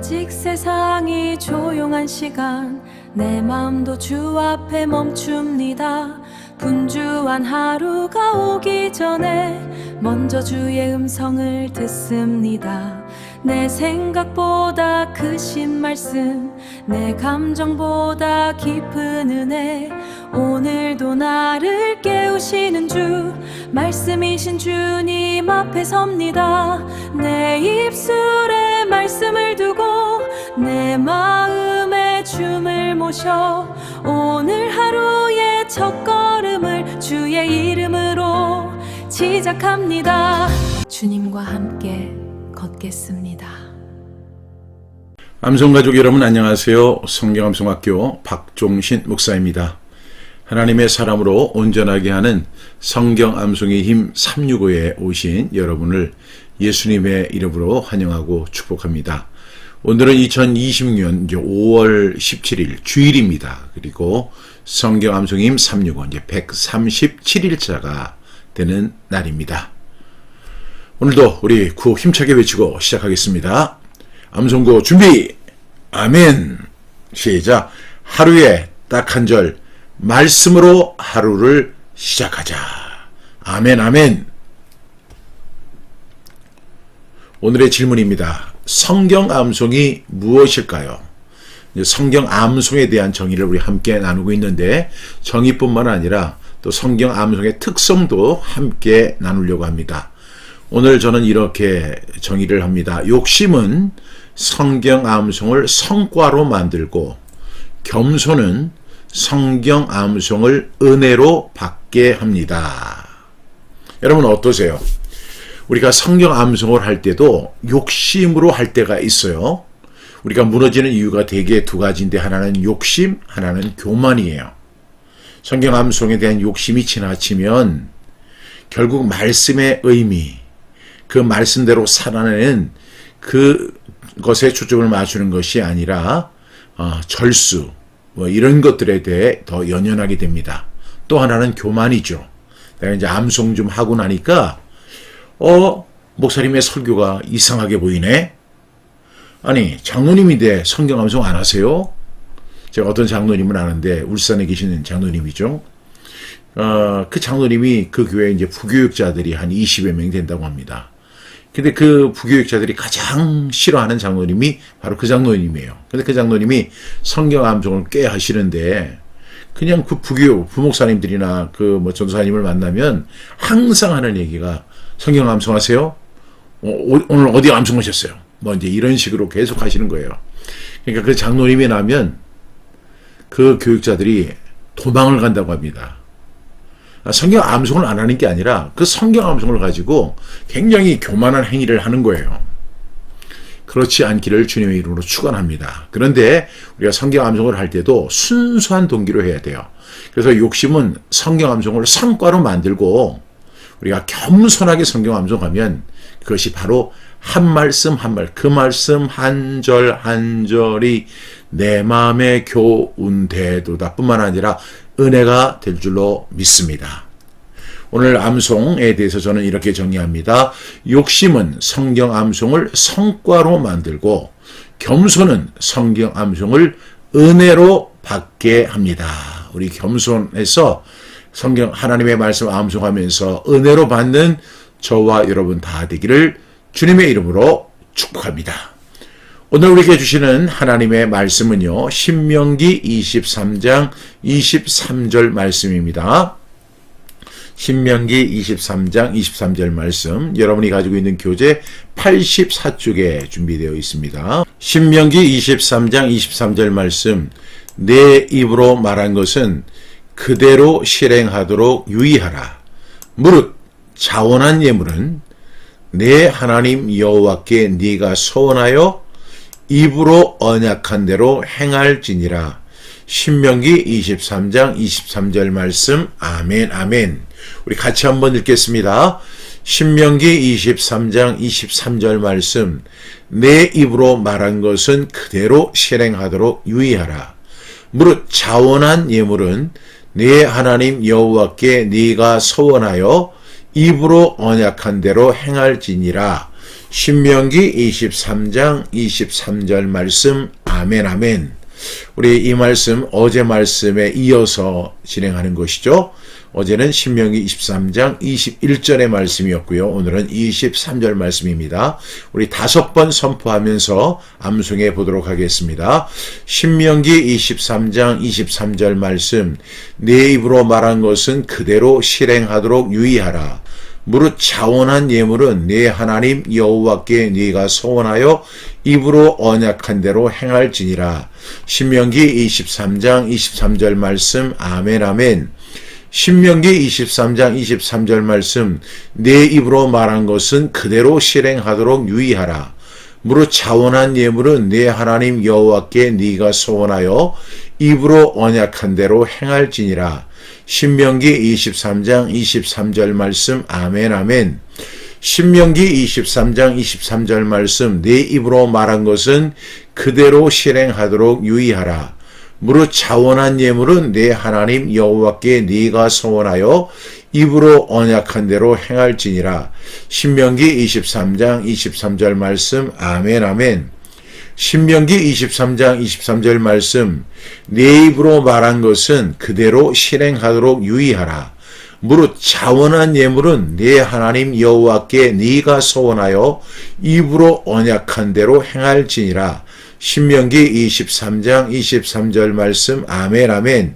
아직 세상이 조용한 시간 내 마음도 주 앞에 멈춥니다. 분주한 하루가 오기 전에 먼저 주의 음성을 듣습니다. 내 생각보다 크신 말씀, 내 감정보다 깊은 은혜, 오늘도 나를 깨우시는 주, 말씀이신 주님 앞에 섭니다. 내 입술에 말씀을 두고 내 마음에 춤을 모셔 오늘 하루의 첫걸음을 주의 이름으로 시작합니다. 주님과 함께 걷겠습니다. 암송가족 여러분 안녕하세요. 성경암송학교 박종신 목사입니다. 하나님의 사람으로 온전하게 하는 성경암송의 힘 365에 오신 여러분을 예수님의 이름으로 환영하고 축복합니다. 오늘은 2026년 5월 17일 주일입니다. 그리고 성경암송의 힘 365 이제 137일차가 되는 날입니다. 오늘도 우리 구호 힘차게 외치고 시작하겠습니다. 암송구 준비! 아멘! 시작! 하루에 딱 한 절 말씀으로 하루를 시작하자. 아멘 아멘. 오늘의 질문입니다. 성경 암송이 무엇일까요? 성경 암송에 대한 정의를 우리 함께 나누고 있는데 정의뿐만 아니라 또 성경 암송의 특성도 함께 나누려고 합니다. 오늘 저는 이렇게 정의를 합니다. 욕심은 성경 암송을 성과로 만들고 겸손은 성경 암송을 은혜로 받게 합니다. 여러분 어떠세요? 우리가 성경 암송을 할 때도 욕심으로 할 때가 있어요. 우리가 무너지는 이유가 대개 두 가지인데 하나는 욕심, 하나는 교만이에요. 성경 암송에 대한 욕심이 지나치면 결국 말씀의 의미, 그 말씀대로 살아내는 그것에 초점을 맞추는 것이 아니라 절수, 이런 것들에 대해 더 연연하게 됩니다. 또 하나는 교만이죠. 내가 이제 암송 좀 하고 나니까 목사님의 설교가 이상하게 보이네. 아니 장로님인데 성경 암송 안 하세요? 제가 어떤 장로님은 아는데 울산에 계시는 장로님이죠. 그 장로님이 그 교회에 이제 부교육자들이 한 20여 명 된다고 합니다. 근데 그 부교육자들이 가장 싫어하는 장로님이 바로 그 장로님이에요. 근데 그 장로님이 성경 암송을 꽤 하시는데 그냥 그 부목사님들이나 그 전도사님을 만나면 항상 하는 얘기가 성경 암송하세요? 오늘 어디 암송하셨어요? 이제 이런 식으로 계속 하시는 거예요. 그러니까 그 장로님이 나면 그 교육자들이 도망을 간다고 합니다. 성경 암송을 안 하는 게 아니라 그 성경 암송을 가지고 굉장히 교만한 행위를 하는 거예요. 그렇지 않기를 주님의 이름으로 축원합니다. 그런데 우리가 성경 암송을 할 때도 순수한 동기로 해야 돼요. 그래서 욕심은 성경 암송을 성과로 만들고 우리가 겸손하게 성경 암송하면 그것이 바로 한 말씀 한 말, 그 말씀 한 절 한 절이 내 마음에 교훈되도다 뿐만 아니라 은혜가 될 줄로 믿습니다. 오늘 암송에 대해서 저는 이렇게 정의합니다. 욕심은 성경 암송을 성과로 만들고 겸손은 성경 암송을 은혜로 받게 합니다. 우리 겸손해서 성경 하나님의 말씀 암송하면서 은혜로 받는 저와 여러분 다 되기를 주님의 이름으로 축복합니다. 오늘 우리에게 주시는 하나님의 말씀은요. 신명기 23장 23절 말씀입니다. 신명기 23장 23절 말씀 여러분이 가지고 있는 교재 84쪽에 준비되어 있습니다. 신명기 23장 23절 말씀 내 입으로 말한 것은 그대로 실행하도록 유의하라. 무릇 자원한 예물은 내 하나님 여호와께 네가 서원하여 입으로 언약한 대로 행할지니라. 신명기 23장 23절 말씀 아멘 아멘. 우리 같이 한번 읽겠습니다. 신명기 23장 23절 말씀 내 입으로 말한 것은 그대로 실행하도록 유의하라. 무릇 자원한 예물은 네 하나님 여호와께 네가 서원하여 입으로 언약한 대로 행할지니라. 신명기 23장 23절 말씀. 아멘 아멘. 우리 이 말씀 어제 말씀에 이어서 진행하는 것이죠. 어제는 신명기 23장 21절의 말씀이었고요. 오늘은 23절 말씀입니다. 우리 5번 선포하면서 암송해 보도록 하겠습니다. 신명기 23장 23절 말씀. 내 입으로 말한 것은 그대로 실행하도록 유의하라. 무릇 자원한 예물은 네 하나님 여호와께 네가 소원하여 입으로 언약한 대로 행할지니라. 신명기 23장 23절 말씀. 아멘 아멘. 신명기 23장 23절 말씀. 내 입으로 말한 것은 그대로 실행하도록 유의하라. 무릇 자원한 예물은 네 하나님 여호와께 네가 소원하여 입으로 언약한 대로 행할지니라. 신명기 23장 23절 말씀. 아멘 아멘. 신명기 23장 23절 말씀. 내 입으로 말한 것은 그대로 실행하도록 유의하라. 무릇 자원한 예물은 내 하나님 여호와께 네가 소원하여 입으로 언약한 대로 행할지니라. 신명기 23장 23절 말씀. 아멘 아멘. 신명기 23장 23절 말씀. 내 입으로 말한 것은 그대로 실행하도록 유의하라. 무릇 자원한 예물은 네 하나님 여호와께 네가 소원하여 입으로 언약한 대로 행할지니라. 신명기 23장 23절 말씀. 아멘 아멘.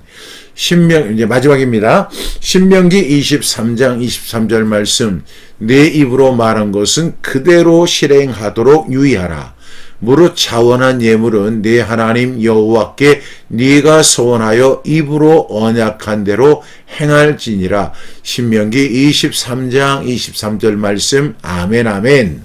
이제 마지막입니다. 신명기 23장 23절 말씀. 내 입으로 말한 것은 그대로 실행하도록 유의하라. 무릇 자원한 예물은 네 하나님 여호와께 네가 소원하여 입으로 언약한 대로 행할지니라. 신명기 23장 23절 말씀. 아멘 아멘.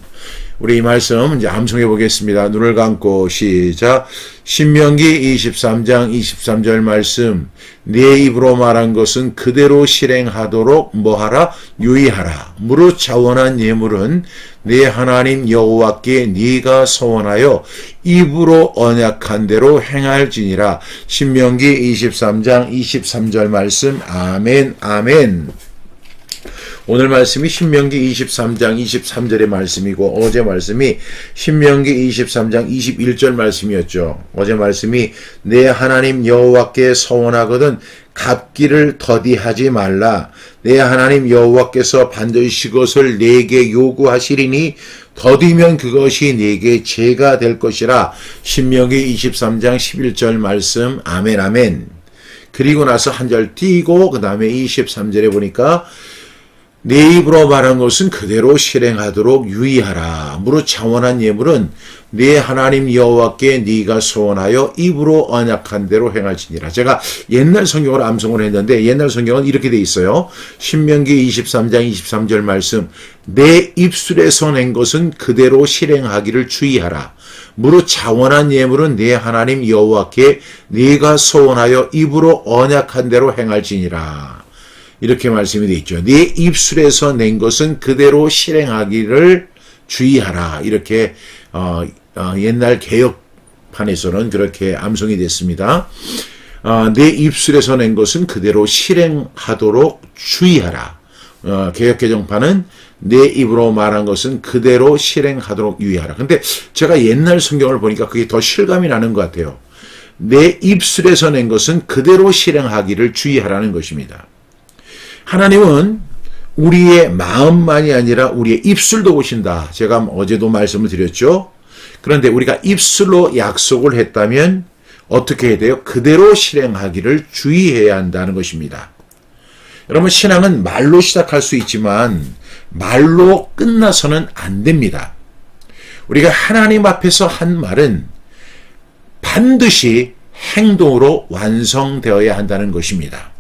우리 이 말씀 이제 암송해 보겠습니다. 눈을 감고 시작. 신명기 23장 23절 말씀. 네 입으로 말한 것은 그대로 실행하도록 뭐하라? 유의하라. 무릇 자원한 예물은 네 하나님 여호와께 네가 소원하여 입으로 언약한 대로 행할지니라. 신명기 23장 23절 말씀. 아멘 아멘. 오늘 말씀이 신명기 23장 23절의 말씀이고 어제 말씀이 신명기 23장 21절 말씀이었죠. 어제 말씀이 내 하나님 여호와께 소원하거든 갚기를 더디하지 말라. 내 하나님 여호와께서 반드시 그것을 내게 요구하시리니 더디면 그것이 내게 죄가 될 것이라. 신명기 23장 11절 말씀. 아멘 아멘. 그리고 나서 한 절 띄고 그 다음에 23절에 보니까 내 입으로 말한 것은 그대로 실행하도록 유의하라. 무릇 자원한 예물은 네 하나님 여호와께 네가 소원하여 입으로 언약한 대로 행할지니라. 제가 옛날 성경으로 암송을 했는데 옛날 성경은 이렇게 돼 있어요. 신명기 23장 23절 말씀. 내 입술에서 낸 것은 그대로 실행하기를 주의하라. 무릇 자원한 예물은 네 하나님 여호와께 네가 소원하여 입으로 언약한 대로 행할지니라. 이렇게 말씀이 되어 있죠. 네 입술에서 낸 것은 그대로 실행하기를 주의하라. 이렇게 옛날 개혁판에서는 그렇게 암송이 됐습니다. 내 입술에서 낸 것은 그대로 실행하도록 주의하라. 개혁개정판은 내 입으로 말한 것은 그대로 실행하도록 유의하라. 근데 제가 옛날 성경을 보니까 그게 더 실감이 나는 것 같아요. 내 입술에서 낸 것은 그대로 실행하기를 주의하라는 것입니다. 하나님은 우리의 마음만이 아니라 우리의 입술도 보신다. 제가 어제도 말씀을 드렸죠. 그런데 우리가 입술로 약속을 했다면 어떻게 해야 돼요? 그대로 실행하기를 주의해야 한다는 것입니다. 여러분, 신앙은 말로 시작할 수 있지만 말로 끝나서는 안 됩니다. 우리가 하나님 앞에서 한 말은 반드시 행동으로 완성되어야 한다는 것입니다.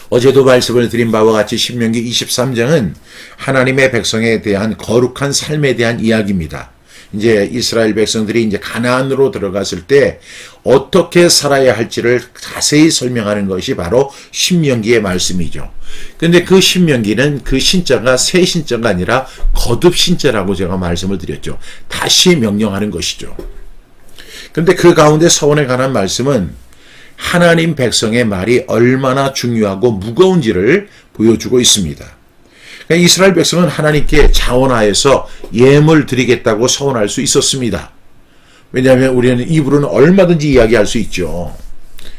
어제도 말씀을 드린 바와 같이 신명기 23장은 하나님의 백성에 대한 거룩한 삶에 대한 이야기입니다. 이제 이스라엘 백성들이 이제 가나안으로 들어갔을 때 어떻게 살아야 할지를 자세히 설명하는 것이 바로 신명기의 말씀이죠. 근데 그 신명기는 그 신자가 새 신자가 아니라 거듭 신자라고 제가 말씀을 드렸죠. 다시 명령하는 것이죠. 근데 그 가운데 서원에 관한 말씀은 하나님 백성의 말이 얼마나 중요하고 무거운지를 보여주고 있습니다. 그러니까 이스라엘 백성은 하나님께 자원하여서 예물 드리겠다고 서원할 수 있었습니다. 왜냐하면 우리는 입으로는 얼마든지 이야기할 수 있죠.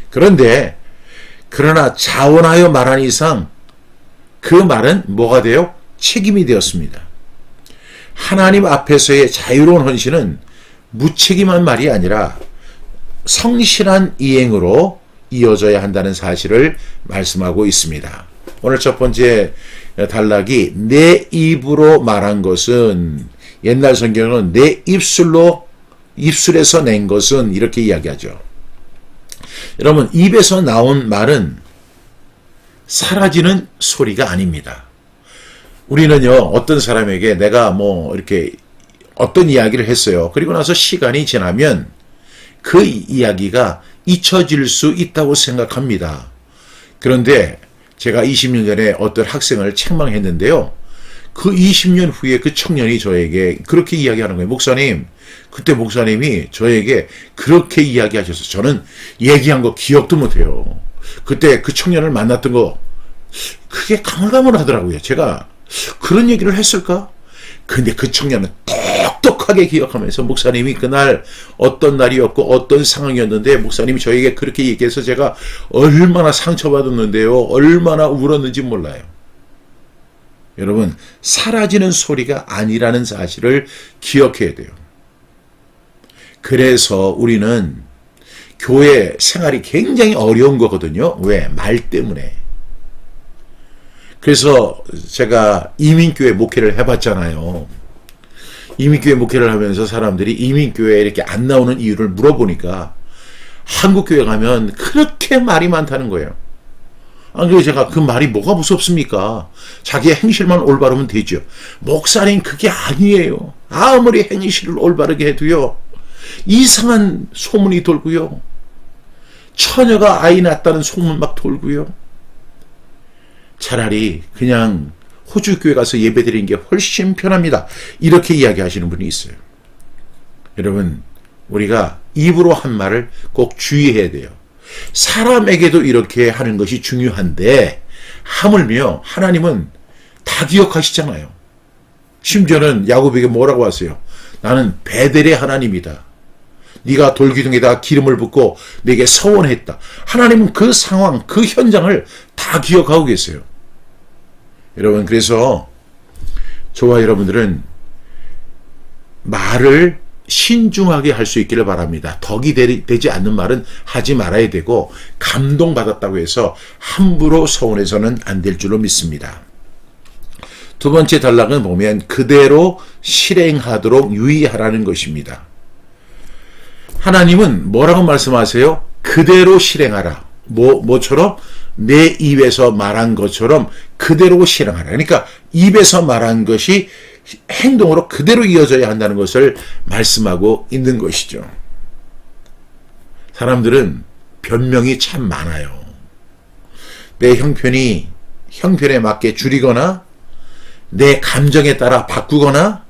그러나 자원하여 말한 이상 그 말은 뭐가 돼요? 책임이 되었습니다. 하나님 앞에서의 자유로운 헌신은 무책임한 말이 아니라 성실한 이행으로 이어져야 한다는 사실을 말씀하고 있습니다. 오늘 첫 번째 단락이 내 입으로 말한 것은, 옛날 성경은 내 입술에서 낸 것은 이렇게 이야기하죠. 여러분, 입에서 나온 말은 사라지는 소리가 아닙니다. 우리는요, 어떤 사람에게 내가 이렇게 어떤 이야기를 했어요. 그리고 나서 시간이 지나면 그 이야기가 잊혀질 수 있다고 생각합니다. 그런데 제가 20년 전에 어떤 학생을 책망했는데요. 그 20년 후에 그 청년이 저에게 그렇게 이야기하는 거예요. 목사님, 그때 목사님이 저에게 그렇게 이야기하셔서 저는 얘기한 거 기억도 못해요. 그때 그 청년을 만났던 거 그게 가물가물하더라고요. 제가 그런 얘기를 했을까? 근데 그 청년은 똑똑하게 기억하면서 목사님이 그날 어떤 날이었고 어떤 상황이었는데 목사님이 저에게 그렇게 얘기해서 제가 얼마나 상처받았는데요. 얼마나 울었는지 몰라요. 여러분, 사라지는 소리가 아니라는 사실을 기억해야 돼요. 그래서 우리는 교회 생활이 굉장히 어려운 거거든요. 왜? 말 때문에. 그래서 제가 이민교회 목회를 해봤잖아요. 이민교회 목회를 하면서 사람들이 이민교회에 이렇게 안 나오는 이유를 물어보니까 한국교회 가면 그렇게 말이 많다는 거예요. 그래서 제가 그 말이 뭐가 무섭습니까? 자기의 행실만 올바르면 되죠. 목사님, 그게 아니에요. 아무리 행실을 올바르게 해도요, 이상한 소문이 돌고요, 처녀가 아이 낳았다는 소문 막 돌고요, 차라리 그냥 호주교회 가서 예배드리는 게 훨씬 편합니다. 이렇게 이야기하시는 분이 있어요. 여러분, 우리가 입으로 한 말을 꼭 주의해야 돼요. 사람에게도 이렇게 하는 것이 중요한데 하물며 하나님은 다 기억하시잖아요. 심지어는 야곱에게 뭐라고 하세요? 나는 베델의 하나님이다. 네가 돌기둥에다 기름을 붓고 내게 서원했다. 하나님은 그 상황, 그 현장을 다 기억하고 계세요. 여러분, 그래서 저와 여러분들은 말을 신중하게 할 수 있기를 바랍니다. 덕이 되지 않는 말은 하지 말아야 되고, 감동받았다고 해서 함부로 서운해서는 안 될 줄로 믿습니다. 두 번째 단락은 보면 그대로 실행하도록 유의하라는 것입니다. 하나님은 뭐라고 말씀하세요? 그대로 실행하라. 뭐처럼? 내 입에서 말한 것처럼 그대로 실행하라. 그러니까 입에서 말한 것이 행동으로 그대로 이어져야 한다는 것을 말씀하고 있는 것이죠. 사람들은 변명이 참 많아요. 내 형편에 맞게 줄이거나 내 감정에 따라 바꾸거나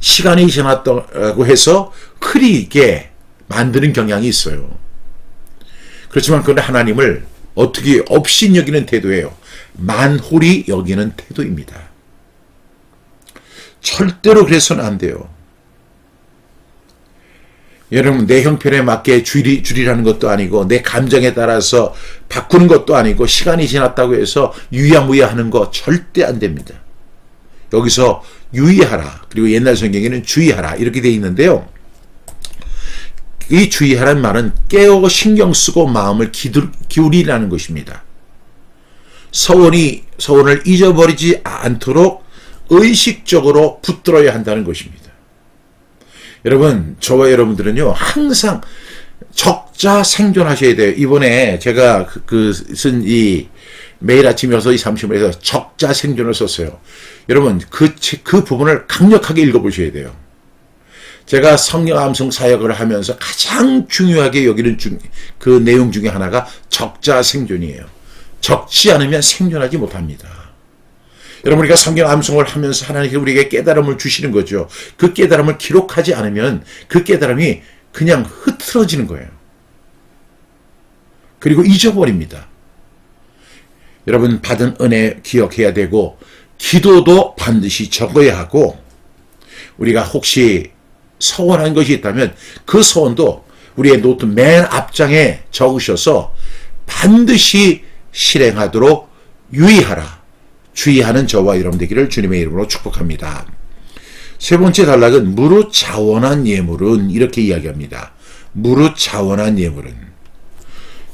시간이 지났다고 해서 흐리게 만드는 경향이 있어요. 그렇지만 그건 하나님을 어떻게 업신여기는 태도예요. 만홀히 여기는 태도입니다. 절대로 그래서는 안 돼요. 여러분, 내 형편에 맞게 줄이라는 것도 아니고 내 감정에 따라서 바꾸는 것도 아니고 시간이 지났다고 해서 유야무야 하는 거 절대 안 됩니다. 여기서 유의하라, 그리고 옛날 성경에는 주의하라 이렇게 되어 있는데요. 이 주의하라는 말은 깨어 신경 쓰고 마음을 기울이라는 것입니다. 서원을 잊어버리지 않도록 의식적으로 붙들어야 한다는 것입니다. 여러분, 저와 여러분들은요, 항상 적자 생존하셔야 돼요. 이번에 제가 쓴 이 매일 아침 6시 30분에서 적자 생존을 썼어요. 여러분, 그 부분을 강력하게 읽어보셔야 돼요. 제가 성령 암송 사역을 하면서 가장 중요하게 여기는 그 내용 중에 하나가 적자 생존이에요. 적지 않으면 생존하지 못합니다. 여러분, 우리가 성경 암송을 하면서 하나님께 우리에게 깨달음을 주시는 거죠. 그 깨달음을 기록하지 않으면 그 깨달음이 그냥 흐트러지는 거예요. 그리고 잊어버립니다. 여러분, 받은 은혜 기억해야 되고 기도도 반드시 적어야 하고, 우리가 혹시 서원한 것이 있다면 그 서원도 우리의 노트 맨 앞장에 적으셔서 반드시 실행하도록 유의하라, 주의하는 저와 여러분 되기를 주님의 이름으로 축복합니다. 세 번째 단락은 무릇 자원한 예물은 이렇게 이야기합니다. 무릇 자원한 예물은.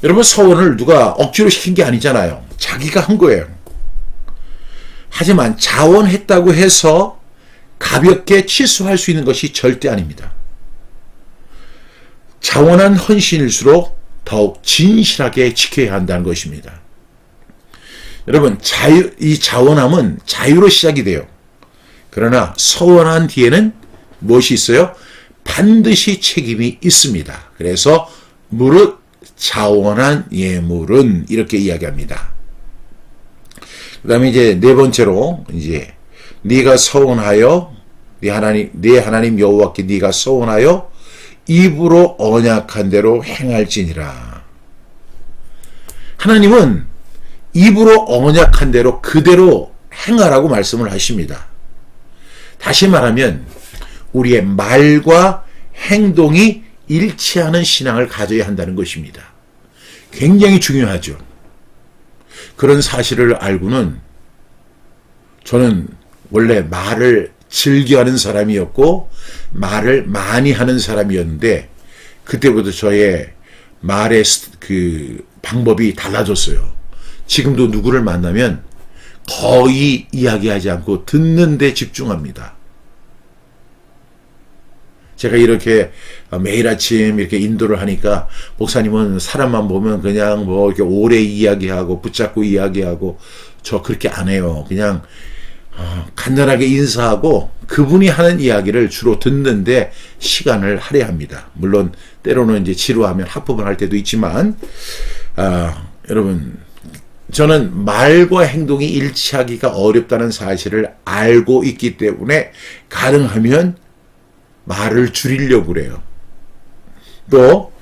여러분, 서원을 누가 억지로 시킨 게 아니잖아요. 자기가 한 거예요. 하지만 자원했다고 해서 가볍게 취소할 수 있는 것이 절대 아닙니다. 자원한 헌신일수록 더욱 진실하게 지켜야 한다는 것입니다. 여러분, 이 자원함은 자유로 시작이 돼요. 그러나 서원한 뒤에는 무엇이 있어요? 반드시 책임이 있습니다. 그래서 무릇 자원한 예물은 이렇게 이야기합니다. 그 다음에 이제 네 번째로, 이제, 네가 서원하여, 네 하나님 여호와께 네가 서원하여 입으로 언약한 대로 행할지니라. 하나님은 입으로 언약한 대로 그대로 행하라고 말씀을 하십니다. 다시 말하면, 우리의 말과 행동이 일치하는 신앙을 가져야 한다는 것입니다. 굉장히 중요하죠. 그런 사실을 알고는 저는 원래 말을 즐겨하는 사람이었고 말을 많이 하는 사람이었는데 그때부터 저의 말의 그 방법이 달라졌어요. 지금도 누구를 만나면 거의 이야기하지 않고 듣는 데 집중합니다. 제가 이렇게 매일 아침 이렇게 인도를 하니까 목사님은 사람만 보면 그냥 뭐 이렇게 오래 이야기하고 붙잡고 이야기하고 저 그렇게 안 해요. 그냥 간단하게 인사하고 그분이 하는 이야기를 주로 듣는데 시간을 할애합니다. 물론 때로는 이제 지루하면 합법을 할 때도 있지만 여러분, 저는 말과 행동이 일치하기가 어렵다는 사실을 알고 있기 때문에 가능하면 말을 줄이려고 그래요. 또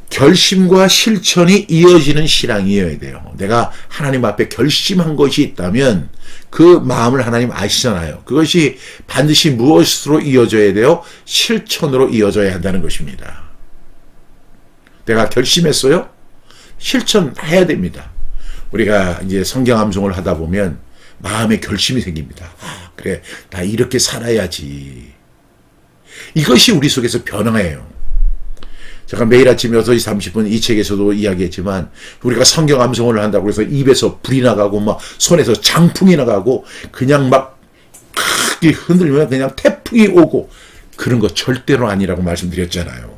결심과 실천이 이어지는 신앙이어야 돼요. 내가 하나님 앞에 결심한 것이 있다면 그 마음을 하나님 아시잖아요. 그것이 반드시 무엇으로 이어져야 돼요? 실천으로 이어져야 한다는 것입니다. 내가 결심했어요? 실천해야 됩니다. 우리가 이제 성경 암송을 하다 보면 마음에 결심이 생깁니다. 그래, 나 이렇게 살아야지. 이것이 우리 속에서 변화예요. 제가 매일 아침 6시 30분 이 책에서도 이야기했지만 우리가 성경 암송을 한다고 해서 입에서 불이 나가고 막 손에서 장풍이 나가고 그냥 막 크게 흔들면 그냥 태풍이 오고 그런 거 절대로 아니라고 말씀드렸잖아요.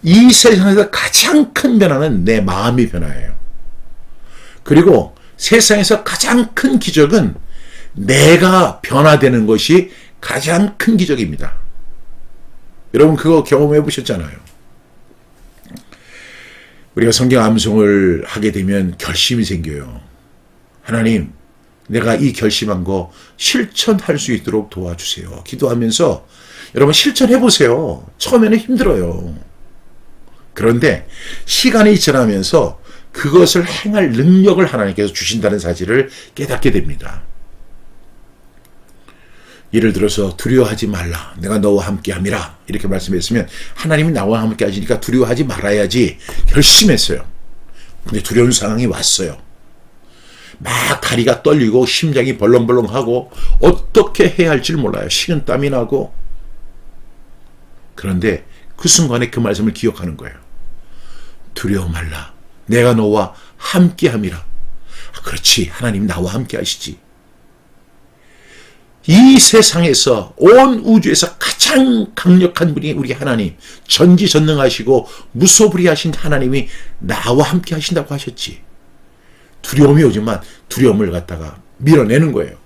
이 세상에서 가장 큰 변화는 내 마음의 변화예요. 그리고 세상에서 가장 큰 기적은 내가 변화되는 것이 가장 큰 기적입니다. 여러분 그거 경험해 보셨잖아요. 우리가 성경 암송을 하게 되면 결심이 생겨요. 하나님, 내가 이 결심한 거 실천할 수 있도록 도와주세요. 기도하면서 여러분 실천해 보세요. 처음에는 힘들어요. 그런데 시간이 지나면서 그것을 행할 능력을 하나님께서 주신다는 사실을 깨닫게 됩니다. 예를 들어서 두려워하지 말라. 내가 너와 함께 함이라. 이렇게 말씀했으면 하나님이 나와 함께 하시니까 두려워하지 말아야지 결심했어요. 근데 두려운 상황이 왔어요. 막 다리가 떨리고 심장이 벌렁벌렁하고 어떻게 해야 할지를 몰라요. 식은땀이 나고. 그런데 그 순간에 그 말씀을 기억하는 거예요. 두려워 말라. 내가 너와 함께 함이라. 그렇지. 하나님 나와 함께 하시지. 이 세상에서 온 우주에서 가장 강력한 분이 우리 하나님, 전지전능하시고 무소불위하신 하나님이 나와 함께 하신다고 하셨지. 두려움이 오지만 두려움을 갖다가 밀어내는 거예요.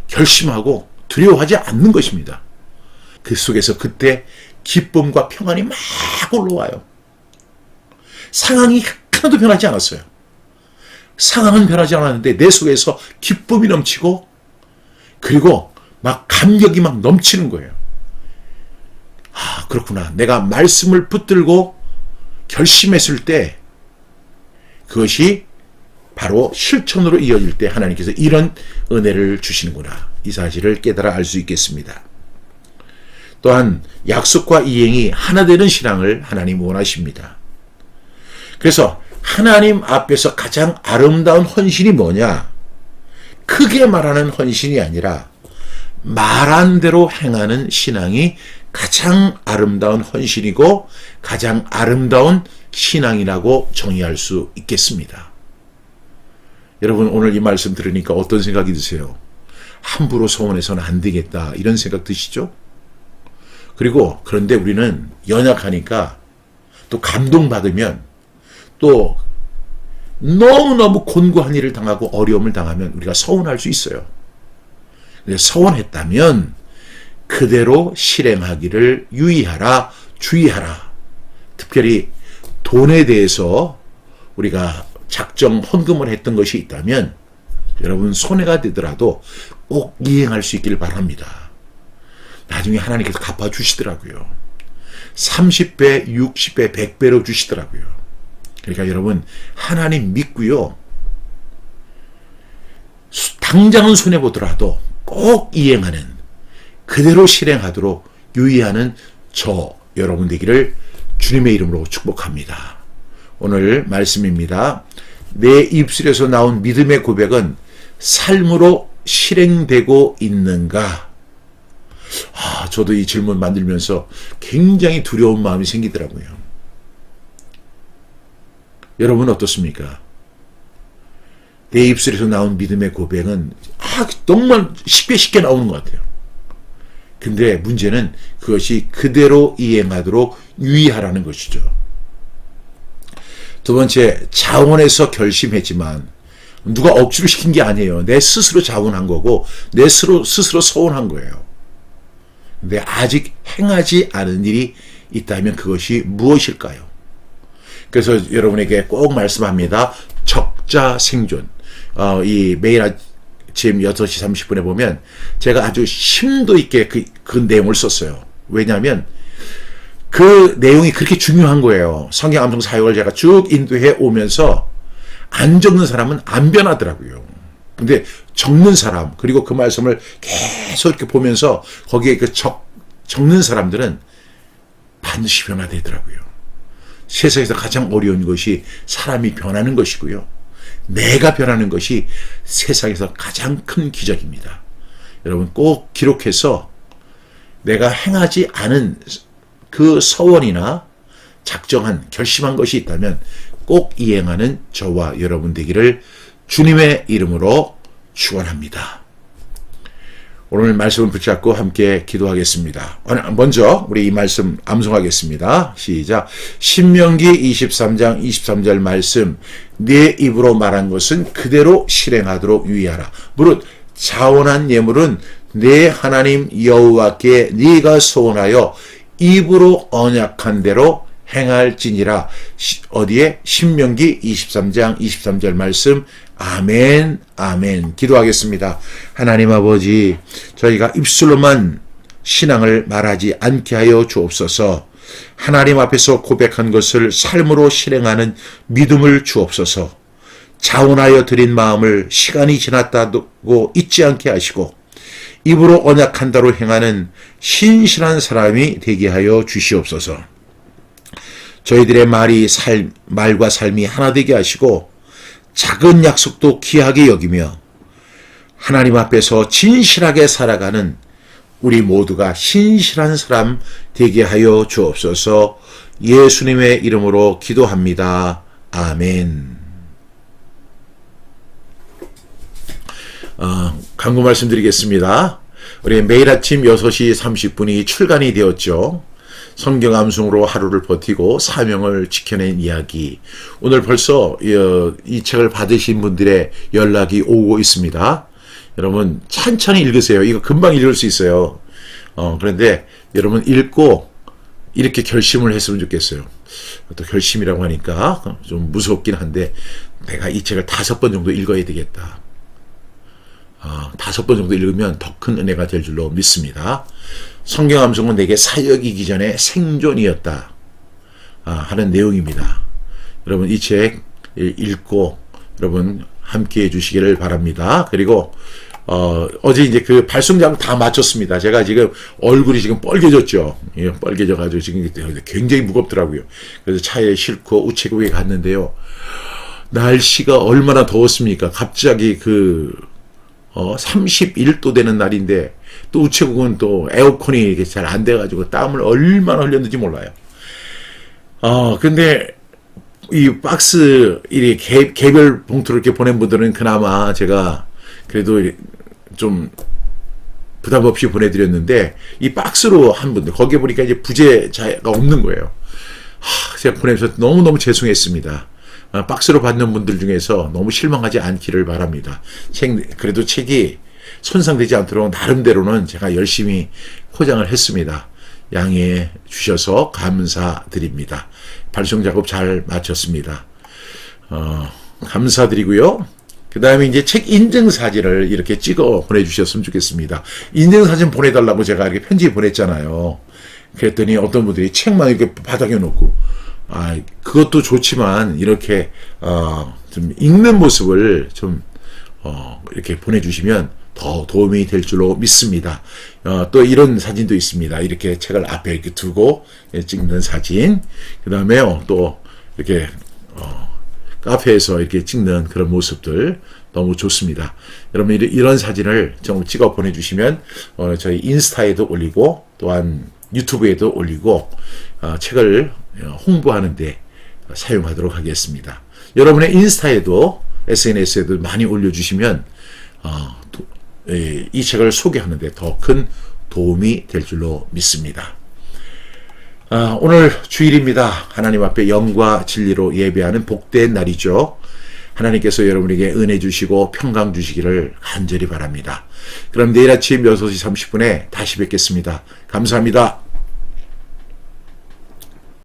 결심하고 두려워하지 않는 것입니다. 그 속에서 그때 기쁨과 평안이 막 올라와요. 상황이 하나도 변하지 않았어요. 상황은 변하지 않았는데 내 속에서 기쁨이 넘치고 그리고 막 감격이 막 넘치는 거예요. 아, 그렇구나. 내가 말씀을 붙들고 결심했을 때 그것이 바로 실천으로 이어질 때 하나님께서 이런 은혜를 주시는구나. 이 사실을 깨달아 알 수 있겠습니다. 또한 약속과 이행이 하나 되는 신앙을 하나님 원하십니다. 그래서 하나님 앞에서 가장 아름다운 헌신이 뭐냐? 크게 말하는 헌신이 아니라 말한 대로 행하는 신앙이 가장 아름다운 헌신이고 가장 아름다운 신앙이라고 정의할 수 있겠습니다. 여러분, 오늘 이 말씀 들으니까 어떤 생각이 드세요? 함부로 소원해서는 안 되겠다, 이런 생각 드시죠? 그리고 그런데 우리는 연약하니까, 또 감동받으면, 또 너무너무 곤고한 일을 당하고 어려움을 당하면 우리가 서운할 수 있어요. 근데 서운했다면 그대로 실행하기를 유의하라, 주의하라. 특별히 돈에 대해서 우리가 작정 헌금을 했던 것이 있다면 여러분, 손해가 되더라도 꼭 이행할 수 있기를 바랍니다. 나중에 하나님께서 갚아주시더라고요. 30배, 60배, 100배로 주시더라고요. 그러니까 여러분, 하나님 믿고요, 당장은 손해보더라도 꼭 이행하는, 그대로 실행하도록 유의하는 저 여러분 되기를 주님의 이름으로 축복합니다. 오늘 말씀입니다. 내 입술에서 나온 믿음의 고백은 삶으로 실행되고 있는가? 저도 이 질문 만들면서 굉장히 두려운 마음이 생기더라고요. 여러분 어떻습니까? 내 입술에서 나온 믿음의 고백은 정말 쉽게 나오는 것 같아요. 근데 문제는 그것이 그대로 이행하도록 유의하라는 것이죠. 두 번째, 자원해서 결심했지만 누가 억지로 시킨 게 아니에요. 내 스스로 자원한 거고 내 스스로 서운한 거예요. 근데 아직 행하지 않은 일이 있다면 그것이 무엇일까요? 그래서 여러분에게 꼭 말씀합니다. 적자생존. 이 매일 아침 6시 30분에 보면 제가 아주 심도 있게 그 내용을 썼어요. 왜냐하면 그 내용이 그렇게 중요한 거예요. 성경 암송 사역을 제가 쭉 인도해 오면서 안 적는 사람은 안 변하더라고요. 근데 적는 사람, 그리고 그 말씀을 계속 이렇게 보면서 거기에 적는 사람들은 반드시 변화되더라고요. 세상에서 가장 어려운 것이 사람이 변하는 것이고요. 내가 변하는 것이 세상에서 가장 큰 기적입니다. 여러분 꼭 기록해서 내가 행하지 않은 그 서원이나 작정한, 결심한 것이 있다면 꼭 이행하는 저와 여러분 되기를 주님의 이름으로 축원합니다. 오늘 말씀을 붙잡고 함께 기도하겠습니다. 먼저 우리 이 말씀 암송하겠습니다. 시작. 신명기 23장 23절 말씀. 네 입으로 말한 것은 그대로 실행하도록 유의하라. 무릇 자원한 예물은 내 하나님 여호와께 네가 소원하여 입으로 언약한 대로 행할지니라. 어디에? 신명기 23장 23절 말씀. 아멘, 아멘. 기도하겠습니다. 하나님 아버지, 저희가 입술로만 신앙을 말하지 않게 하여 주옵소서. 하나님 앞에서 고백한 것을 삶으로 실행하는 믿음을 주옵소서. 자원하여 드린 마음을 시간이 지났다고 잊지 않게 하시고 입으로 언약한 대로 행하는 신실한 사람이 되게 하여 주시옵소서. 저희들의 말과 삶이 하나 되게 하시고 작은 약속도 귀하게 여기며 하나님 앞에서 진실하게 살아가는 우리 모두가 신실한 사람 되게 하여 주옵소서. 예수님의 이름으로 기도합니다. 아멘. 강구 말씀드리겠습니다. 우리 매일 아침 6시 30분이 출간이 되었죠. 성경 암송으로 하루를 버티고 사명을 지켜낸 이야기. 오늘 벌써 이 책을 받으신 분들의 연락이 오고 있습니다. 여러분 천천히 읽으세요. 이거 금방 읽을 수 있어요. 그런데 여러분 읽고 이렇게 결심을 했으면 좋겠어요. 또 결심이라고 하니까 좀 무섭긴 한데 내가 이 책을 5번 정도 읽어야 되겠다. 5번 정도 읽으면 더 큰 은혜가 될 줄로 믿습니다. 성경 암송은 내게 사역이기 전에 생존이었다 하는 내용입니다. 여러분 이 책 읽고 여러분 함께 해주시기를 바랍니다. 그리고 어제 이제 그 발송작업 다 마쳤습니다. 제가 지금 얼굴이 지금 뻘개졌죠. 예, 뻘개져가지고 지금 굉장히 무겁더라고요. 그래서 차에 싣고 우체국에 갔는데요. 날씨가 얼마나 더웠습니까? 갑자기 31도 되는 날인데 또 우체국은 또 에어컨이 잘 안 돼가지고 땀을 얼마나 흘렸는지 몰라요. 근데 이 박스 개별 봉투를 이렇게 보낸 분들은 그나마 제가 그래도 좀 부담 없이 보내드렸는데 이 박스로 한 분들 거기에 보니까 이제 부재자가 없는 거예요. 제가 보내면서 너무너무 죄송했습니다. 박스로 받는 분들 중에서 너무 실망하지 않기를 바랍니다. 그래도 책이 손상되지 않도록 나름대로는 제가 열심히 포장을 했습니다. 양해해 주셔서 감사드립니다. 발송 작업 잘 마쳤습니다. 감사드리고요. 그 다음에 이제 책 인증 사진을 이렇게 찍어 보내주셨으면 좋겠습니다. 인증 사진 보내달라고 제가 이렇게 편지 보냈잖아요. 그랬더니 어떤 분들이 책만 이렇게 바닥에 놓고, 그것도 좋지만 이렇게 좀 읽는 모습을 좀 이렇게 보내주시면 더 도움이 될 줄로 믿습니다. 또 이런 사진도 있습니다. 이렇게 책을 앞에 이렇게 두고 찍는 사진. 그 다음에 또 이렇게 카페에서 이렇게 찍는 그런 모습들 너무 좋습니다. 여러분 이런 사진을 좀 찍어 보내주시면 저희 인스타에도 올리고 또한 유튜브에도 올리고 책을 홍보하는 데 사용하도록 하겠습니다. 여러분의 인스타에도 SNS에도 많이 올려주시면 이 책을 소개하는 데 더 큰 도움이 될 줄로 믿습니다. 오늘 주일입니다. 하나님 앞에 영과 진리로 예배하는 복된 날이죠. 하나님께서 여러분에게 은혜 주시고 평강 주시기를 간절히 바랍니다. 그럼 내일 아침 6시 30분에 다시 뵙겠습니다. 감사합니다.